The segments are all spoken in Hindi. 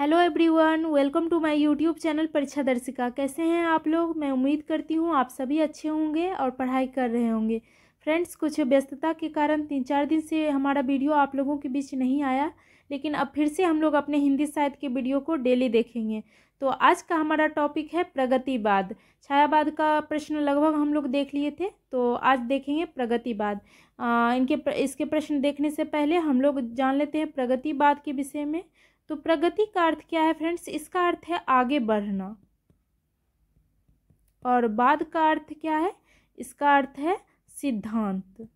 Hello everyone, welcome to my YouTube channel Pariksha Darshika. कैसे हैं आप लोग? मैं उम्मीद करती हूँ आप सभी अच्छे होंगे और पढ़ाई कर रहे होंगे। फ्रेंड्स, कुछ व्यस्तता के कारण 3-4 दिन से हमारा वीडियो आप लोगों के बीच नहीं आया, लेकिन अब फिर से हम लोग अपने हिंदी साहित्य के वीडियो को डेली देखेंगे। तो आज का हमारा टॉपिक है प्रगतिवाद। छायावाद का प्रश्न लगभग हम लोग देख लिए थे, तो आज देखेंगे प्रगतिवाद। इसके प्रश्न देखने से पहले हम लोग जान लेते हैं प्रगतिवाद के विषय में। तो प्रगति का अर्थ क्या है फ्रेंड्स? इसका अर्थ है आगे बढ़ना। और वाद का अर्थ क्या है? इसका अर्थ है सिद्धांत।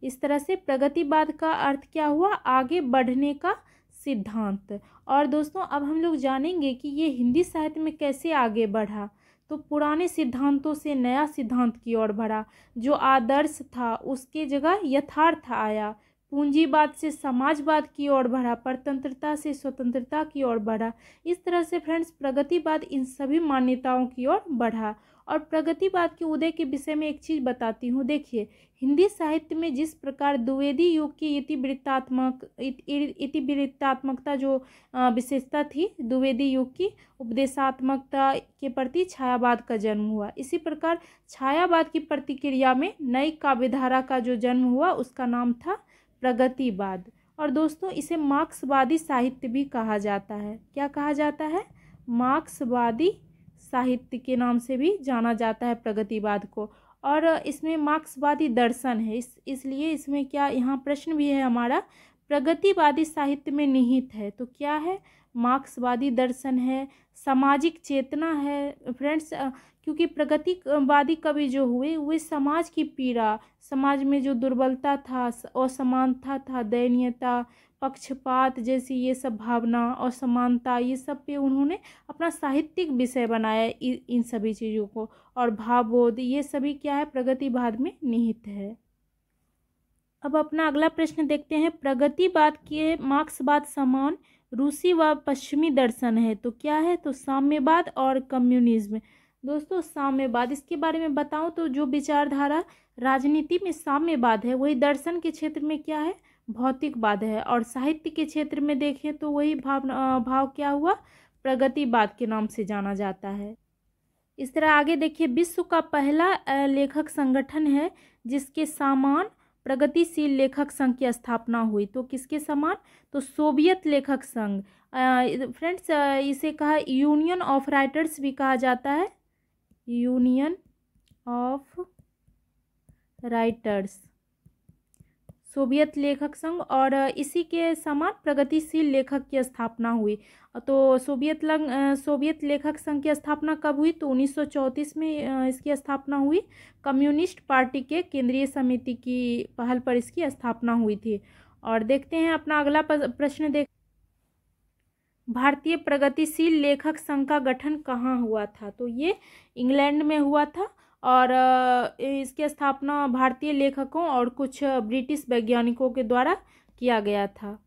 इस तरह से प्रगतिवाद का अर्थ क्या हुआ? आगे बढ़ने का सिद्धांत। और दोस्तों, अब हम लोग जानेंगे कि ये हिंदी साहित्य में कैसे आगे बढ़ा। तो पुराने सिद्धांतों से नया सिद्धांत की ओर बढ़ा। जो आदर्श था उसके जगह यथार्थ आया। पूंजीवाद से समाजवाद की ओर बढ़ा। परतंत्रता से स्वतंत्रता की ओर बढ़ा। इस तरह से फ्रेंड्स प्रगतिवाद इन सभी मान्यताओं की ओर बढ़ा। और प्रगतिवाद के उदय के विषय में एक चीज़ बताती हूँ। देखिए, हिंदी साहित्य में जिस प्रकार द्विवेदी युग की इतिवृत्तात्मकता जो विशेषता थी, द्विवेदी युग की उपदेशात्मकता के प्रति छायावाद का जन्म हुआ। इसी प्रकार छायावाद की प्रतिक्रिया में नई काव्यधारा का जो जन्म हुआ उसका नाम था प्रगतिवाद। और दोस्तों, इसे मार्क्सवादी साहित्य भी कहा जाता है। क्या कहा जाता है? मार्क्सवादी साहित्य के नाम से भी जाना जाता है प्रगतिवाद को। और इसमें मार्क्सवादी दर्शन है, इसलिए इसमें क्या, यहाँ प्रश्न भी है हमारा, प्रगतिवादी साहित्य में निहित है। तो क्या है? मार्क्सवादी दर्शन है, सामाजिक चेतना है फ्रेंड्स। क्योंकि प्रगतिवादी कवि जो हुए समाज की पीड़ा, समाज में जो दुर्बलता था, असमानता था, दयनीयता, पक्षपात जैसी ये सब भावना, असमानता, ये सब पे उन्होंने अपना साहित्यिक विषय बनाया इन सभी चीज़ों को। और भावबोध, ये सभी क्या है? प्रगतिवाद में निहित है। अब अपना अगला प्रश्न देखते हैं। प्रगतिवाद के मार्क्सवाद समान रूसी व पश्चिमी दर्शन है, तो क्या है? तो साम्यवाद और कम्युनिज्म। दोस्तों, साम्यवाद, इसके बारे में बताऊं तो जो विचारधारा राजनीति में साम्यवाद है, वही दर्शन के क्षेत्र में क्या है? भौतिकवाद है। और साहित्य के क्षेत्र में देखें तो वही भाव क्या हुआ? प्रगतिवाद के नाम से जाना जाता है। इस तरह आगे देखिए, विश्व का पहला लेखक संगठन है जिसके समान प्रगतिशील लेखक संघ की स्थापना हुई। तो किसके समान? तो सोवियत लेखक संघ। फ्रेंड्स, इसे कहा यूनियन ऑफ राइटर्स भी कहा जाता है, यूनियन ऑफ राइटर्स, सोवियत लेखक संघ। और इसी के समान प्रगतिशील लेखक की स्थापना हुई। तो सोवियत लेखक संघ की स्थापना कब हुई? तो 1934 में इसकी स्थापना हुई। कम्युनिस्ट पार्टी के केंद्रीय समिति की पहल पर इसकी स्थापना हुई थी। और देखते हैं अपना अगला प्रश्न। भारतीय प्रगतिशील लेखक संघ का गठन कहाँ हुआ था? तो ये इंग्लैंड में हुआ था। और इसकी स्थापना भारतीय लेखकों और कुछ ब्रिटिश वैज्ञानिकों के द्वारा किया गया था।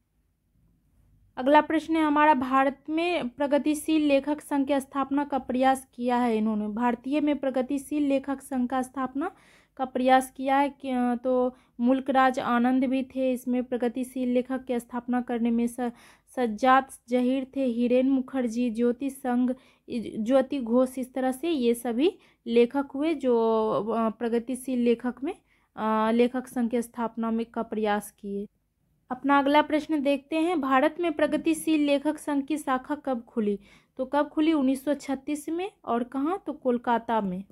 अगला प्रश्न है हमारा, भारत में प्रगतिशील लेखक संघ की स्थापना का प्रयास किया है इन्होंने। भारतीय में प्रगतिशील लेखक संघ का स्थापना का प्रयास किया है। तो मुल्कराज आनंद भी थे इसमें प्रगतिशील लेखक की स्थापना करने में। सज्जाद जहीर थे, हिरेन मुखर्जी, ज्योति घोष, इस तरह से ये सभी लेखक हुए जो प्रगतिशील लेखक संघ की स्थापना में का प्रयास किए। अपना अगला प्रश्न देखते हैं। भारत में प्रगतिशील लेखक संघ की शाखा कब खुली? तो कब खुली? 1936 में। और कहाँ? तो कोलकाता में।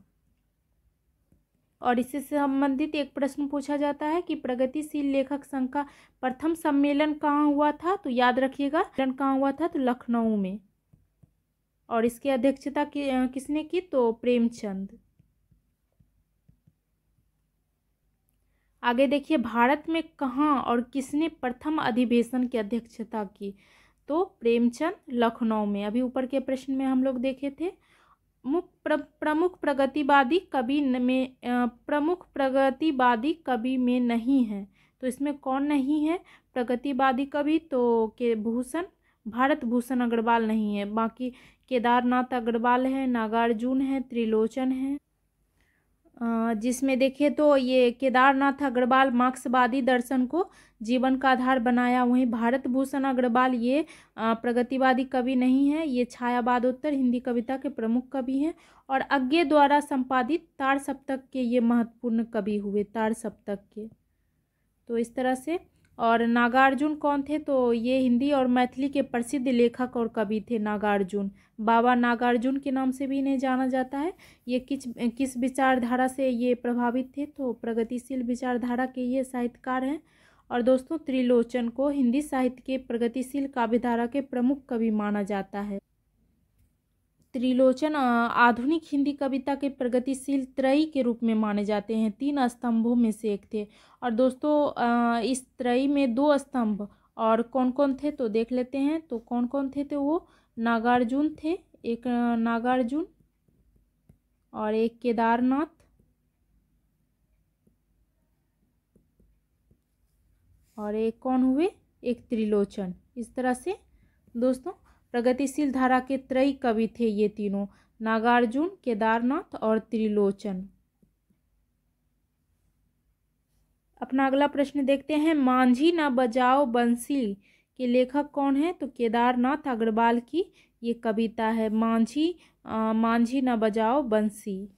और इससे संबंधित एक प्रश्न पूछा जाता है कि प्रगतिशील लेखक संघ का प्रथम सम्मेलन कहाँ हुआ था? तो याद रखिएगा, कहाँ हुआ था? तो लखनऊ में। और इसकी अध्यक्षता किसने की? तो प्रेमचंद। आगे देखिए, भारत में कहाँ और किसने प्रथम अधिवेशन की अध्यक्षता की? तो प्रेमचंद, लखनऊ में। अभी ऊपर के प्रश्न में हम लोग देखे थे। प्रमुख प्रगतिवादी कवि में नहीं है। तो इसमें कौन नहीं है प्रगतिवादी कवि? तो भारत भूषण अग्रवाल नहीं है। बाकी केदारनाथ अग्रवाल है, नागार्जुन है, त्रिलोचन है, जिसमें देखें तो ये केदारनाथ अग्रवाल मार्क्सवादी दर्शन को जीवन का आधार बनाया। वहीं भारत भूषण अग्रवाल ये प्रगतिवादी कवि नहीं है, ये छायावादोत्तर हिंदी कविता के प्रमुख कवि हैं और अज्ञे द्वारा संपादित तार सप्तक के ये महत्वपूर्ण कवि हुए, तार सप्तक के। तो इस तरह से। और नागार्जुन कौन थे, तो ये हिंदी और मैथिली के प्रसिद्ध लेखक और कवि थे नागार्जुन। बाबा नागार्जुन के नाम से भी इन्हें जाना जाता है। ये किस विचारधारा से ये प्रभावित थे, तो प्रगतिशील विचारधारा के ये साहित्यकार हैं। और दोस्तों त्रिलोचन को हिंदी साहित्य के प्रगतिशील काव्यधारा के प्रमुख कवि माना जाता है। त्रिलोचन आधुनिक हिंदी कविता के प्रगतिशील त्रयी के रूप में माने जाते हैं, 3 स्तंभों में से एक थे। और दोस्तों इस त्रयी में 2 स्तंभ और कौन कौन थे तो देख लेते हैं। तो कौन कौन थे तो वो नागार्जुन थे, एक नागार्जुन और एक केदारनाथ और एक कौन हुए, एक त्रिलोचन। इस तरह से दोस्तों प्रगतिशील धारा के त्रयी कवि थे ये तीनों, नागार्जुन, केदारनाथ और त्रिलोचन। अपना अगला प्रश्न देखते हैं। मांझी न बजाओ बंसी के लेखक कौन है, तो केदारनाथ अग्रवाल की ये कविता है, मांझी न बजाओ बंसी।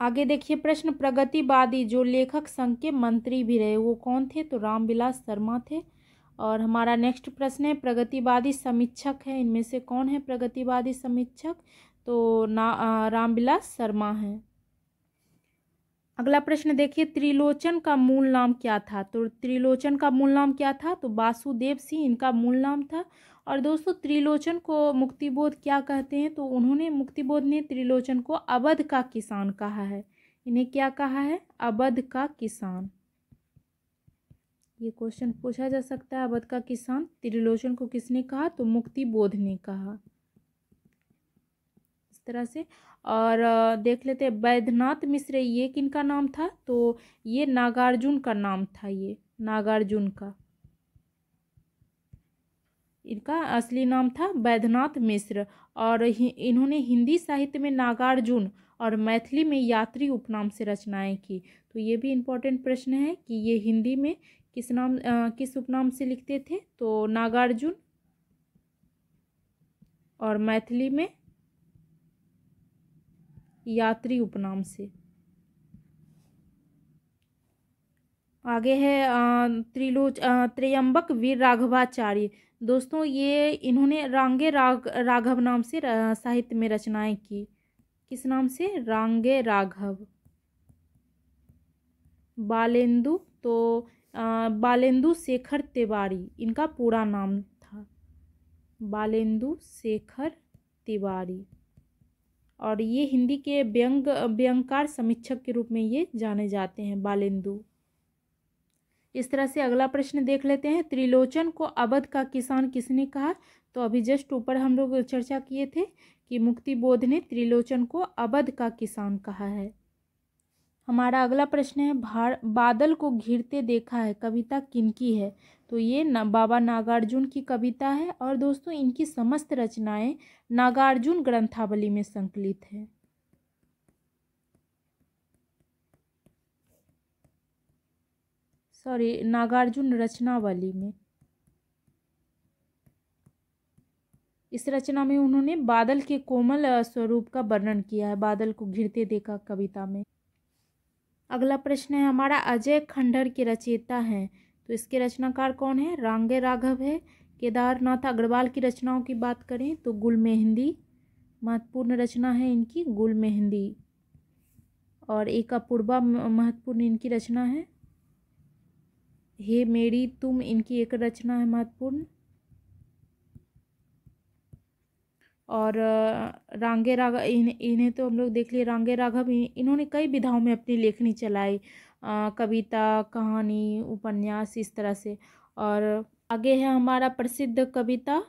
आगे देखिए प्रश्न। प्रगतिवादी जो लेखक संघ के मंत्री भी रहे वो कौन थे, तो रामविलास शर्मा थे। और हमारा नेक्स्ट प्रश्न है। प्रगतिवादी समीक्षक है, इनमें से कौन है प्रगतिवादी समीक्षक, तो रामविलास शर्मा है। अगला प्रश्न देखिए। त्रिलोचन का मूल नाम क्या था, तो त्रिलोचन का मूल नाम क्या था, तो वासुदेव सिंह इनका मूल नाम था। और दोस्तों त्रिलोचन को मुक्तिबोध क्या कहते हैं, तो उन्होंने मुक्तिबोध ने त्रिलोचन को अवध का किसान कहा है। इन्हें क्या कहा है, अवध का किसान। ये क्वेश्चन पूछा जा सकता है, अवध का किसान त्रिलोचन को किसने कहा, तो मुक्तिबोध ने कहा। इस तरह से। और देख लेते हैं वैद्यनाथ मिश्र ये किनका नाम था, तो ये नागार्जुन का नाम था, ये नागार्जुन का, इनका असली नाम था वैद्यनाथ मिश्र। और इन्होंने हिंदी साहित्य में नागार्जुन और मैथिली में यात्री उपनाम से रचनाएं की। तो ये भी इम्पोर्टेंट प्रश्न है कि ये हिंदी में किस उपनाम से लिखते थे, तो नागार्जुन, और मैथिली में यात्री उपनाम से। आगे है त्रयंबक वीर राघवाचार्य। दोस्तों ये इन्होंने रांगे राघव नाम से साहित्य में रचनाएं की। किस नाम से, रांगे राघव। बालेंदु, तो बालेंदु शेखर तिवारी इनका पूरा नाम था, बालेंदु शेखर तिवारी। और ये हिंदी के व्यंग्यकार समीक्षक के रूप में ये जाने जाते हैं, बालेंदु। इस तरह से अगला प्रश्न देख लेते हैं। त्रिलोचन को अवध का किसान किसने कहा, तो अभी जस्ट ऊपर हम लोग चर्चा किए थे कि मुक्तिबोध ने त्रिलोचन को अवध का किसान कहा है। हमारा अगला प्रश्न है। बादल को घिरते देखा है कविता किनकी है, तो ये बाबा नागार्जुन की कविता है। और दोस्तों इनकी समस्त रचनाएं नागार्जुन ग्रंथावली में संकलित है। सॉरी, नागार्जुन रचनावली में। इस रचना में उन्होंने बादल के कोमल स्वरूप का वर्णन किया है, बादल को घिरते देखा कविता में। अगला प्रश्न है हमारा। अजय खंडर के रचयिता हैं, तो इसके रचनाकार कौन है, रांगे राघव है। केदारनाथ अग्रवाल की रचनाओं की बात करें तो गुल मेहंदी महत्वपूर्ण रचना है इनकी, गुल मेहंदी। और एक अपूर्वा महत्वपूर्ण इनकी रचना है, हे मेरी तुम इनकी एक रचना है महत्वपूर्ण। और रांगे राघव इन्हें तो हम लोग देख लिए, रांगे राघव इन्होंने कई विधाओं में अपनी लेखनी चलाई, कविता, कहानी, उपन्यास, इस तरह से। और आगे है हमारा प्रसिद्ध कविता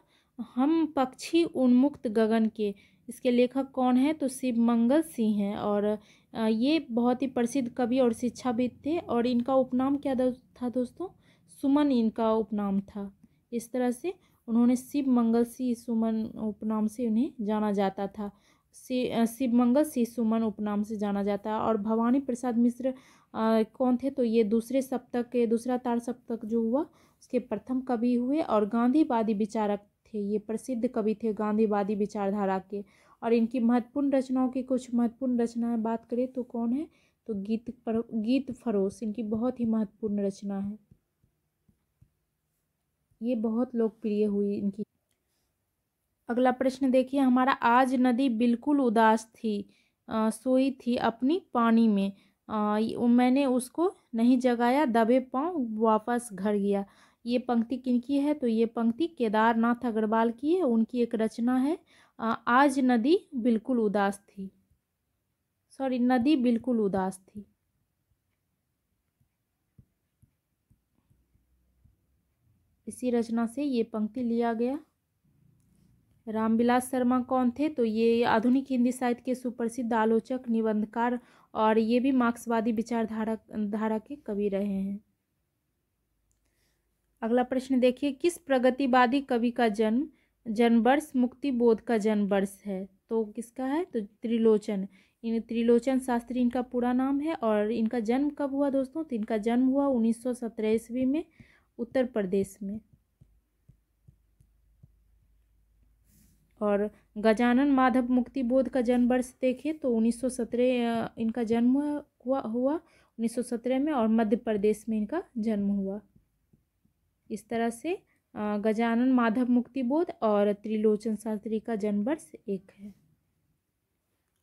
हम पक्षी उन्मुक्त गगन के। इसके लेखक कौन है, तो शिवमंगल सिंह हैं। और ये बहुत ही प्रसिद्ध कवि और शिक्षाविद थे। और इनका उपनाम क्या था दोस्तों, सुमन इनका उपनाम था। इस तरह से उन्होंने शिवमंगल सिंह सुमन उपनाम से उन्हें जाना जाता था। शिवमंगल श्री सुमन उपनाम से जाना जाता है। और भवानी प्रसाद मिश्र कौन थे, तो ये दूसरे सप्तक के, दूसरा तार सप्तक जो हुआ उसके प्रथम कवि हुए और गांधीवादी विचारक थे। ये प्रसिद्ध कवि थे गांधीवादी विचारधारा के। और इनकी महत्वपूर्ण रचनाओं की कुछ महत्वपूर्ण रचनाएं बात करें तो कौन है, तो गीत फरोश इनकी बहुत ही महत्वपूर्ण रचना है, ये बहुत लोकप्रिय हुई इनकी। अगला प्रश्न देखिए हमारा, आज नदी बिल्कुल उदास थी, सोई थी अपनी पानी में, मैंने उसको नहीं जगाया, दबे पाँव वापस घर गया। ये पंक्ति किनकी है, तो ये पंक्ति केदारनाथ अग्रवाल की है, उनकी एक रचना है आज नदी बिल्कुल उदास थी, सॉरी नदी बिल्कुल उदास थी। इसी रचना से ये पंक्ति लिया गया। रामविलास शर्मा कौन थे, तो ये आधुनिक हिंदी साहित्य के सुप्रसिद्ध आलोचक, निबंधकार और ये भी मार्क्सवादी विचारधारा के कवि रहे हैं। अगला प्रश्न देखिए, किस प्रगतिवादी कवि का जन्म वर्ष मुक्ति बोध का जन्म वर्ष है, तो किसका है, तो त्रिलोचन। त्रिलोचन शास्त्री इनका पूरा नाम है। और इनका जन्म कब हुआ दोस्तों, तो इनका जन्म हुआ 1917 ईस्वी में उत्तर प्रदेश में। और गजानन माधव मुक्तिबोध का जन्म वर्ष देखें तो 1917 इनका जन्म हुआ 1917 में, और मध्य प्रदेश में इनका जन्म हुआ। इस तरह से गजानन माधव मुक्तिबोध और त्रिलोचन शास्त्री का जन्म वर्ष एक है।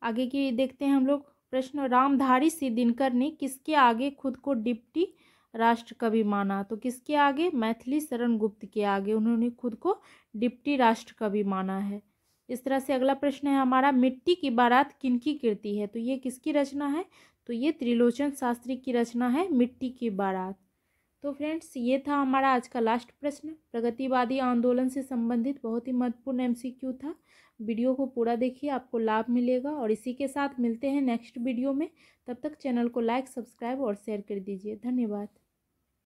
आगे की देखते हैं हम लोग प्रश्न, रामधारी सिंह दिनकर ने किसके आगे खुद को डिप्टी राष्ट्र कवि माना, तो किसके आगे, मैथिली शरण गुप्त के आगे उन्होंने खुद को डिप्टी राष्ट्र कवि माना है। इस तरह से अगला प्रश्न है हमारा, मिट्टी की बारात किनकी कृति है, तो ये किसकी रचना है, तो ये त्रिलोचन शास्त्री की रचना है मिट्टी की बारात। तो फ्रेंड्स ये था हमारा आज का लास्ट प्रश्न, प्रगतिवादी आंदोलन से संबंधित बहुत ही महत्वपूर्ण एमसीक्यू था। वीडियो को पूरा देखिए, आपको लाभ मिलेगा। और इसी के साथ मिलते हैं नेक्स्ट वीडियो में, तब तक चैनल को लाइक, सब्सक्राइब और शेयर कर दीजिए। धन्यवाद।